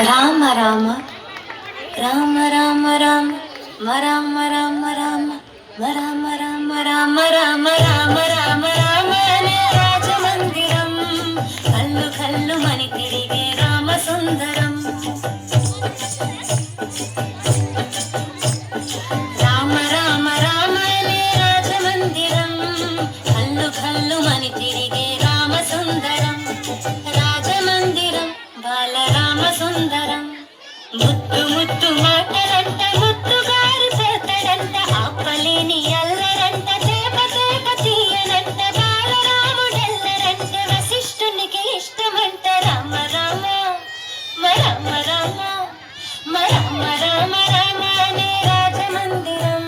రామ రామ రామ రామ రామ రామ రామ రామ రామ రామ రామ రామ రామ రామ రామ అనే రాజమందిరం కల్లు కల్లు మని తిరిగే రామ సుందరం. రామ రామ రామ అనే రాజమందిరం కల్లు కల్లు మని తిరిగే రామ సుందరం. రాజమందిరం బాలరామ సుందరం. ముద్దు ముద్దు మాటలంట ముద్దు గారి చేతడంట ఆపలేని అల్లరంట చేప చేప తీయనంట బాలరాముడెల్లరంట వశిష్ఠునికి ఇష్టమంట. రామ రామ రామ రామ రామ రామ రామ అనే రాజమందిరం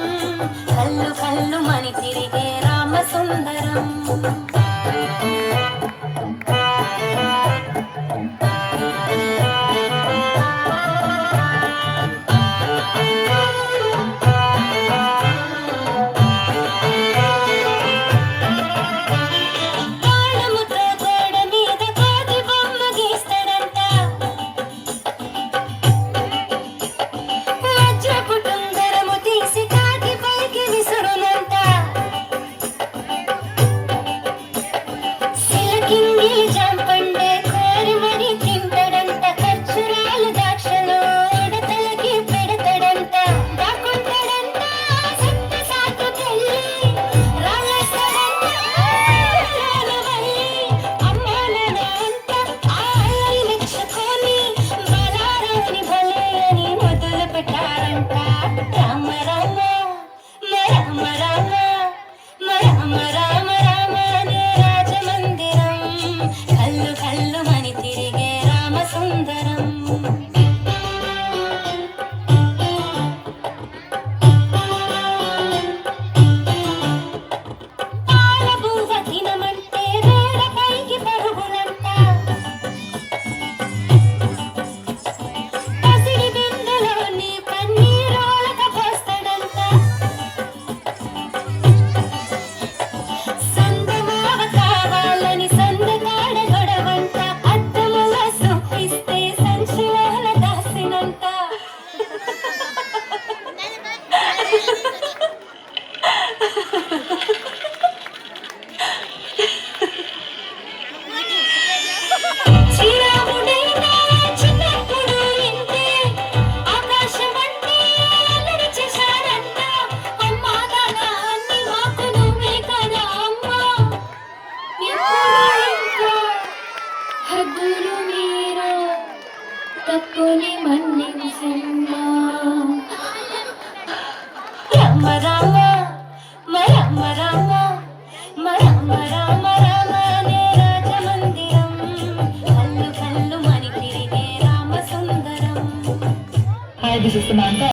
కల్లు కల్లు మని తిరిగే రామ సుందరం. తక్కుని మన్నించమ్మా. రామ రామ రామ రామ రామ రామ రామ అనే రాజమందిరం కల్లు కల్లు మని తిరిగే రామ సుందరం. Hi, this is Samantha.